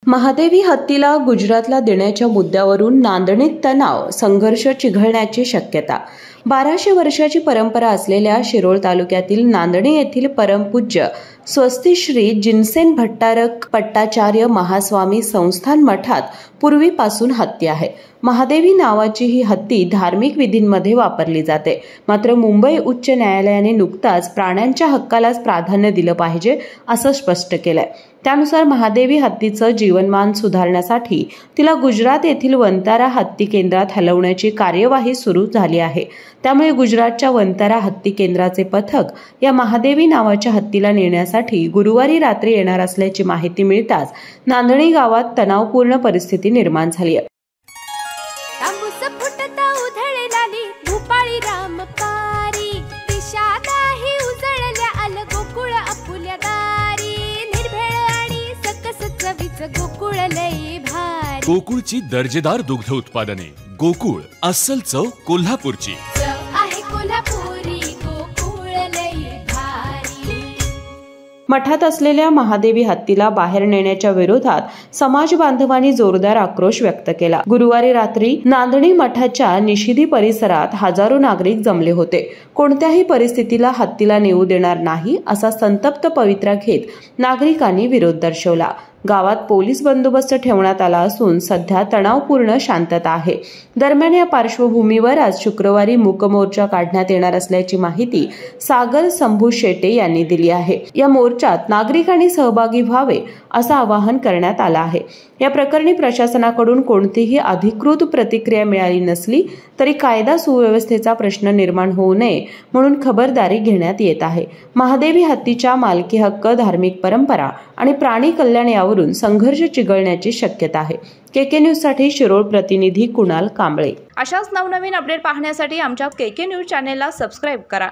महादेवी हत्तीला गुजरातला देण्याच्या मुद्द्यावरून नांदणीत तणाव, संघर्ष चिघळण्याची शक्यता। 1200 वर्षाची परंपरा असलेल्या शिरोळ तालुक्यातील नांदणी येथील परमपूज्य स्वस्ती श्री जिनसेन भट्टारक पट्टाचार्य महास्वामी संस्थान मठात पूर्वीपासून हत्ती आहे। महादेवी नावाची ही हत्ती धार्मिक विधींमध्ये वापरली जाते। मात्र मुंबई उच्च न्यायालयाने नुकताच प्राण्यांच्या हक्कालाच प्राधान्य दिलं पाहिजे असं स्पष्ट केलंय। त्यानुसार महादेवी हत्तीचं जीवनमान सुधारण्यासाठी तिला गुजरात येथील वंतारा हत्ती केंद्रात हलवण्याची कार्यवाही सुरू झाली आहे। त्यामुळे गुजरातच्या वंतारा हत्ती केंद्राचे पथक या महादेवी नावाच्या हत्तीला नेण्यासाठी गुरुवारी रात्री येणार असल्याची माहिती मिळताच नांदणी गावात तणावपूर्ण परिस्थिती निर्माण झाली आहे। गोकुळची दर्जेदार दुग्ध उत्पादने। गोकुळ, अस्सल चव कोल्हापूरची। मठात असलेल्या महादेवी हत्तीला बाहेर नेण्याच्या विरोधात समाज बांधवांनी जोरदार आक्रोश व्यक्त केला। गुरुवारी रात्री नांदणी मठाच्या निषिधी परिसरात हजारो नागरिक जमले होते। कोणत्याही परिस्थितीला हत्तीला नेऊ देणार नाही असा संतप्त पवित्रा घेत नागरिकांनी विरोध दर्शवला। गावात पोलीस बंदोबस्त ठेवण्यात आला असून सध्या तणावपूर्ण शांतता आहे। दरम्यान या पार्श्वभूमीवर आज शुक्रवारी मूक मोर्चा काढण्यात येणार असल्याची माहिती सागर संभू शेटे यांनी दिली आहे। या मोर्चात नागरिकांनी सहभागी व्हावे असं आवाहन करण्यात आलं आहे। या प्रकरणी प्रशासनाकडून कोणतीही अधिकृत प्रतिक्रिया मिळाली नसली तरी कायदा सुव्यवस्थेचा प्रश्न निर्माण होऊ नये म्हणून खबरदारी घेण्यात येत आहे। महादेवी हत्तीच्या मालकी हक्क, धार्मिक परंपरा आणि प्राणी कल्याण यावरून संघर्ष चिघळण्याची शक्यता आहे। केके न्यूज साठी शिरोळ प्रतिनिधी कुणाल कांबळे। अशाच नवनवीन अपडेट पाहण्यासाठी आमच्या केके न्यूज चॅनेलला सबस्क्राइब करा।